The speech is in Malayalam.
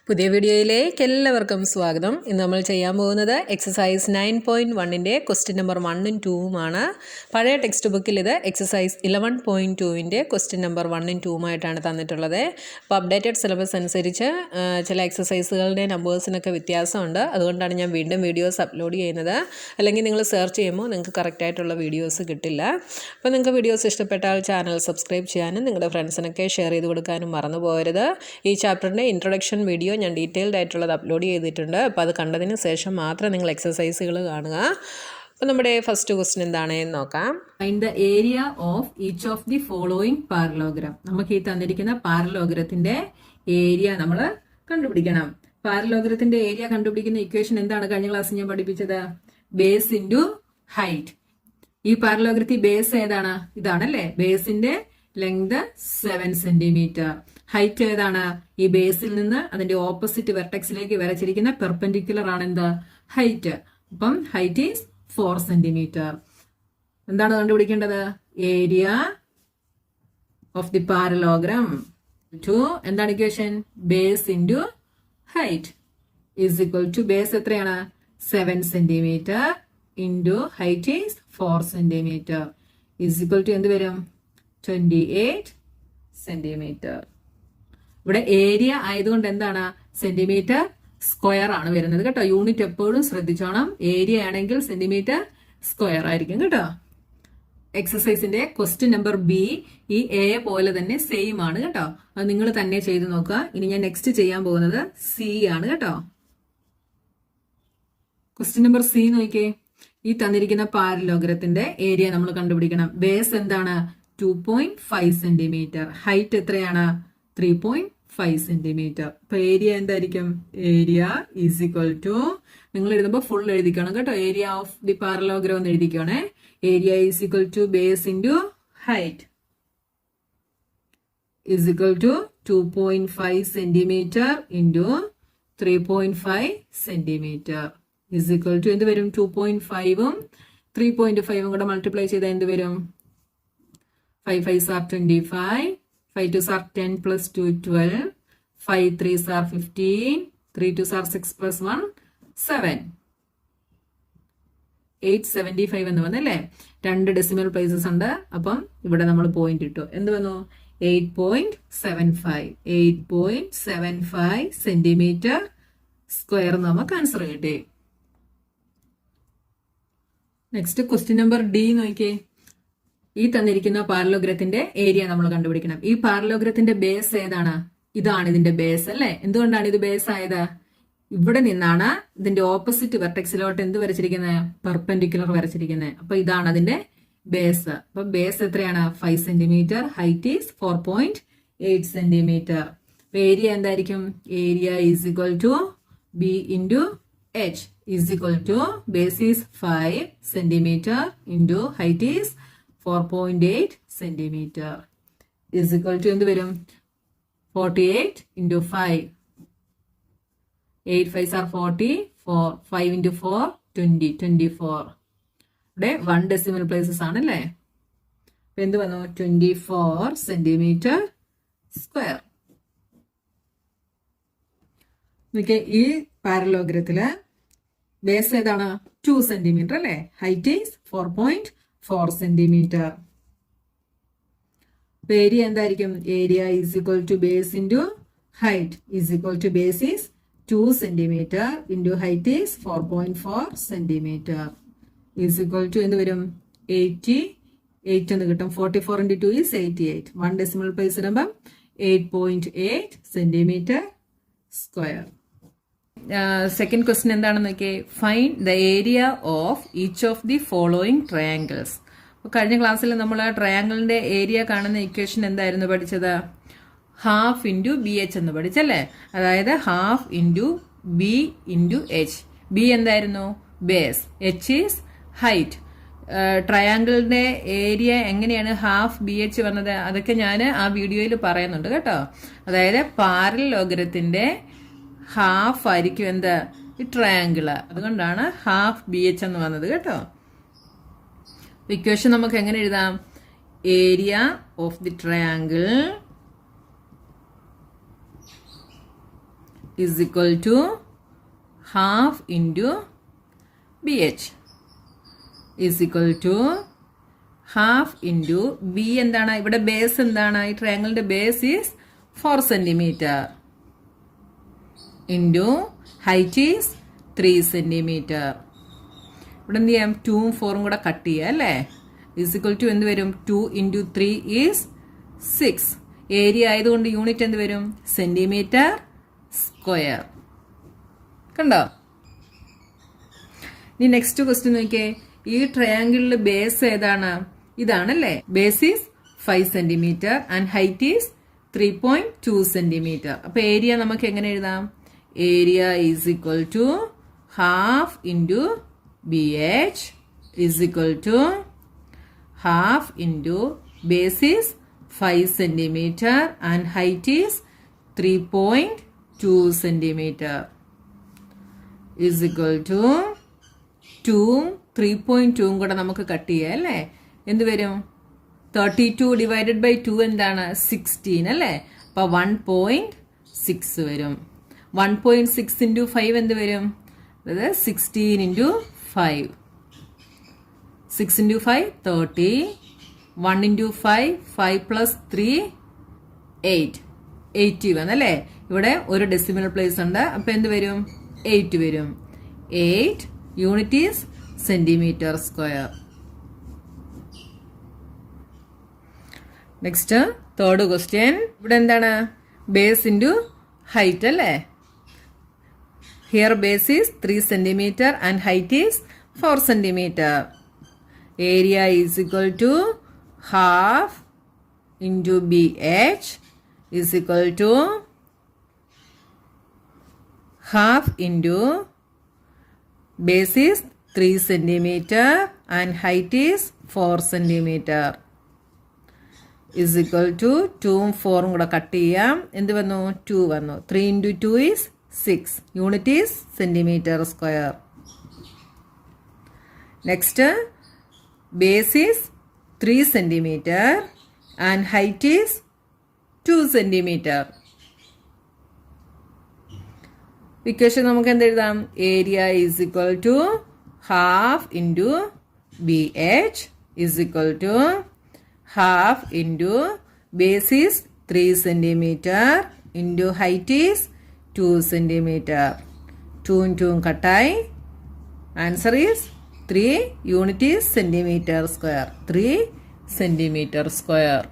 പുതിയ വീഡിയോയിലേക്ക് എല്ലാവർക്കും സ്വാഗതം. ഇന്ന് നമ്മൾ ചെയ്യാൻ പോകുന്നത് എക്സസൈസ് 9.1-ൻ്റെ ക്വസ്റ്റ്യൻ നമ്പർ 1ഉം 2ഉമാണ്. പഴയ ടെക്സ്റ്റ് ബുക്കിൽ ഇത് എക്സസൈസ് 11.2-ൻ്റെ ക്വസ്റ്റ്യൻ നമ്പർ 1ഉം 2ഉമായിട്ടാണ് തന്നിട്ടുള്ളത്. അപ്പോൾ അപ്ഡേറ്റഡ് സിലബസ് അനുസരിച്ച് ചില എക്സസൈസുകളുടെ നമ്പേഴ്സിനൊക്കെ വ്യത്യാസമുണ്ട്. അതുകൊണ്ടാണ് ഞാൻ വീണ്ടും വീഡിയോസ് അപ്ലോഡ് ചെയ്യുന്നത്. അല്ലെങ്കിൽ നിങ്ങൾ സെർച്ച് ചെയ്യുമ്പോൾ നിങ്ങൾക്ക് കറക്റ്റായിട്ടുള്ള വീഡിയോസ് കിട്ടില്ല. അപ്പോൾ നിങ്ങൾക്ക് വീഡിയോസ് ഇഷ്ടപ്പെട്ടാൽ ചാനൽ സബ്സ്ക്രൈബ് ചെയ്യാനും നിങ്ങളുടെ ഫ്രണ്ട്സിനൊക്കെ ഷെയർ ചെയ്ത് കൊടുക്കാനും മറന്നു പോകരുത്. ഈ ചാപ്റ്ററിൻ്റെ ഇൻട്രൊഡക്ഷൻ വീഡിയോ ഞാൻ ഡീറ്റെയിൽഡ് ആയിട്ടുള്ളത് അപ്ലോഡ് ചെയ്തിട്ടുണ്ട്. അപ്പോൾ അത് കണ്ടതിന് ശേഷം മാത്രം നിങ്ങൾ എക്സസൈസുകൾ കാണുക. അപ്പോൾ നമ്മുടെ ഫസ്റ്റ് ക്വസ്റ്റ്യൻ എന്താണെന്ന് നോക്കാം. Find the area of each of the following parallelogram. നമുക്ക് ഈ തന്നിരിക്കുന്ന പാരലോഗ്രത്തിന്റെ ഏരിയ നമ്മൾ കണ്ടുപിടിക്കണം. പാരലോഗ്രത്തിന്റെ ഏരിയ കണ്ടുപിടിക്കുന്ന ഇക്വേഷൻ എന്താണ് കഴിഞ്ഞ ക്ലാസ്സിൽ ഞാൻ പഠിപ്പിച്ചത്? Base into height. ഈ പാരലോഗ്രത്തിൽ ബേസ് ഏതാണ്? ഇതാണല്ലേ. ബേസിന്റെ ലെങ്ത് 7 സെന്റിമീറ്റർ. ഹൈറ്റ് ഏതാണ്? ഈ ബേസിൽ നിന്ന് അതിന്റെ ഓപ്പോസിറ്റ് വെർട്ടെക്സിലേക്ക് വരച്ചിരിക്കുന്ന പെർപെൻഡിക്കുലർ ആണ് എന്ത്? ഹൈറ്റ്. അപ്പം ഹൈറ്റ് ഈസ് 4 സെന്റിമീറ്റർ. എന്താണ് കണ്ടുപിടിക്കേണ്ടത്? Area of the parallelogram two എന്താണ് equation? Base into height is equal to base എത്രയാണ്? 7 centimetre into height is 4 centimetre is equal to എന്ത് വരും? 28 സെന്റിമീറ്റർ. ഇവിടെ ഏരിയ ആയതുകൊണ്ട് എന്താണ്? സെന്റിമീറ്റർ സ്ക്വയർ ആണ് വരുന്നത് കേട്ടോ. യൂണിറ്റ് എപ്പോഴും ശ്രദ്ധിച്ചോണം. ഏരിയ ആണെങ്കിൽ സെന്റിമീറ്റർ സ്ക്വയർ ആയിരിക്കും കേട്ടോ. എക്സസൈസിന്റെ ക്വസ്റ്റ്യൻ നമ്പർ ബി ഈ എ പോലെ തന്നെ സെയിം ആണ് കേട്ടോ. അത് നിങ്ങൾ തന്നെ ചെയ്ത് നോക്കുക. ഇനി ഞാൻ നെക്സ്റ്റ് ചെയ്യാൻ പോകുന്നത് സി ആണ് കേട്ടോ. ക്വസ്റ്റ്യൻ നമ്പർ സി നോക്കിയേ. ഈ തന്നിരിക്കുന്ന പാരലോഗ്രത്തിന്റെ ഏരിയ നമ്മൾ കണ്ടുപിടിക്കണം. ബേസ് എന്താണ്? 2.5 സെന്റിമീറ്റർ. ഹൈറ്റ് എത്രയാണ്? 3.5 സെന്റിമീറ്റർ. അപ്പൊ ഏരിയ എന്തായിരിക്കും? ഏരിയ ഈസ് ഈക്വൽ ടു, നിങ്ങൾ എഴുതുമ്പോൾ ഫുൾ എഴുതിക്കണം കേട്ടോ. ഏരിയ ഓഫ് ദി പാരലോഗ്രാം എന്ന് എഴുതിക്കണേ. Area is equal to base into height is equal to 2.5 centimetre into 3.5 centimetre is equal to എന്ത് വരും? 2.5ഉം 3.5ഉം കൂടെ മൾട്ടിപ്ലൈ ചെയ്താൽ എന്ത് വരും? 5 5s are 25, 5 2s are 10 plus 2 12, 5 3s are 15, 3 2s are 6 plus 1 7. 875 എന്ന് വന്നല്ലേ. 2 ഡെസിമൽ പ്ലേസസ് ഉണ്ട്. അപ്പം ഇവിടെ നമ്മൾ പോയിന്റ് ഇട്ടു. എന്ത് വന്നു? 8.75 8.75 സെന്റിമീറ്റർ സ്ക്വയർ നമുക്ക് ആൻസർ കിട്ടി. നെക്സ്റ്റ് ക്വസ്റ്റ്യൻ നമ്പർ ഡി നോക്കിയേ. ഈ തന്നിരിക്കുന്ന പാരലോഗ്രത്തിന്റെ ഏരിയ നമ്മൾ കണ്ടുപിടിക്കണം. ഈ പാരലോഗ്രത്തിന്റെ ബേസ് ഏതാണ്? ഇതാണ് ഇതിന്റെ ബേസ് അല്ലേ. എന്തുകൊണ്ടാണ് ഇത് ബേസ് ആയത്? ഇവിടെ നിന്നാണ് ഇതിന്റെ ഓപ്പോസിറ്റ് വെർട്ടെക്സിലോട്ട് എന്ത് വരച്ചിരിക്കുന്നത്? പെർപെൻഡിക്കുലർ വരച്ചിരിക്കുന്നത്. അപ്പൊ ഇതാണ് അതിന്റെ ബേസ്. അപ്പൊ ബേസ് എത്രയാണ്? 5 സെന്റിമീറ്റർ. Height is 4.8 centimetre. അപ്പൊ ഏരിയ എന്തായിരിക്കും? Area is equal to B into H is equal to base is 5 centimetre into height is 4.8 centimetre is equal to എന്ത് വരും? 48 ഇൻറ്റു 5. 8 5s are 40. 5 ഇൻറ്റു 4 20. 24. ഇവിടെ 1 ഡെസിമൽ പ്ലേസസ് ആണല്ലേ. അപ്പൊ എന്ത് വന്നു? 24 സെന്റിമീറ്റർ സ്ക്വയർ. ഈ പാരലോഗ്രത്തില് ബേസ് ഏതാണ്? 2 സെന്റിമീറ്റർ അല്ലേ. Height is 4.4 centimetre. ഏരിയ എന്തായിരിക്കും? Area is equal to base into height is equal to base is 2 centimetre into height is 4.4 centimetre is equal to എന്ത് വരും? 88 എന്ന് കിട്ടും. 44 ഇൻറ്റു 2 ഈസ് 88. 1 ഡെസിമൽ പ്ലേസ് ഇടുമ്പം 8.8 സെന്റിമീറ്റർ സ്ക്വയർ. സെക്കൻഡ് ക്വസ്റ്റ്യൻ എന്താണെന്ന് നോക്കിയേ. Find the area of each of the following triangles. കഴിഞ്ഞ ക്ലാസ്സിൽ നമ്മൾ ട്രയാങ്കിളിന്റെ ഏരിയ കാണുന്ന ഇക്വേഷൻ എന്തായിരുന്നു പഠിച്ചത്? ഹാഫ് ഇൻറ്റു ബി എച്ച് എന്ന് പഠിച്ചല്ലേ. അതായത് half into B into H. B എന്തായിരുന്നു? ബേസ്. H is height. ട്രയാങ്കിളിന്റെ ഏരിയ എങ്ങനെയാണ് ഹാഫ് ബി എച്ച് വന്നത്? അതൊക്കെ ഞാൻ ആ വീഡിയോയിൽ പറയുന്നുണ്ട് കേട്ടോ. അതായത് പാരലോഗ്രത്തിന്റെ ഹാഫ് ആയിരിക്കും എന്ത്? ഈ ട്രയാങ്കിള്. അതുകൊണ്ടാണ് ഹാഫ് ബി എച്ച് എന്ന് വന്നത് കേട്ടോ. ഇക്വേഷൻ നമുക്ക് എങ്ങനെ എഴുതാം? area of the triangle is equal to half into BH is equal to half into B എന്താണ് ഇവിടെ ബേസ് എന്താണ് ഈ ട്രയാങ്കിളിന്റെ base is 4 centimetre into height is 3 centimetre ഇവിടെ എന്ത് ചെയ്യാം 2ഉം 4ഉം കൂടെ കട്ട് ചെയ്യാം അല്ലേ is equal to എന്ത് വരും 2 into 3 is 6 ഏരിയ ആയതുകൊണ്ട് യൂണിറ്റ് എന്ത് വരും സെന്റിമീറ്റർ സ്ക്വയർ കണ്ടോ ഇനി നെക്സ്റ്റ് ക്വസ്റ്റ്യൻ നോക്കിയേ ഈ ട്രയാങ്കിളിൽ ബേസ് ഏതാണ് ഇതാണല്ലേ base is 5 centimetre and height is 3.2 centimetre അപ്പൊ ഏരിയ നമുക്ക് എങ്ങനെ എഴുതാം area is equal to half into BH is equal to half into base is 5 centimetre and height is 3.2 centimetre is equal to 2ഉം 3.2ഉം കൂടെ നമുക്ക് കട്ട് ചെയ്യാം അല്ലേ എന്ത് വരും 32 ഡിവൈഡഡ് ബൈ 2 എന്താണ് 16 അല്ലേ അപ്പൊ 1.6 വരും 1.6 ഇൻറ്റു 5 എന്ത് വരും അതായത് 16 ഇൻറ്റു 5 6 ഇൻറ്റു 5 30 1 ഇൻറ്റു 5 5 പ്ലസ് 3 8 81 അല്ലേ ഇവിടെ ഒരു ഡെസിമൽ പ്ലേസ് ഉണ്ട് അപ്പൊ എന്ത് വരും 8 വരും 8 unit is centimetre square next third question ഇവിടെ എന്താണ് ബേസ് ഇൻറ്റു ഹൈറ്റ് അല്ലേ here base is 3 centimetre and height is 4 centimetre area is equal to half into BH is equal to half into base is 3 centimetre and height is 4 centimetre is equal to 2ഉം 4ഉം കൂടെ കട്ട് ചെയ്യാം എന്ത് വന്നു 2 വന്നു 3 into 2 is 6 unit is centimetre square next base is 3 centimetre and height is 2 centimetre equation നമുക്ക് എന്ത് എഴുതാം area is equal to half into BH is equal to half into base is 3 centimeter into height is 2 centimeter 2 into katai answer is 3 unit is centimeter square 3 centimeter square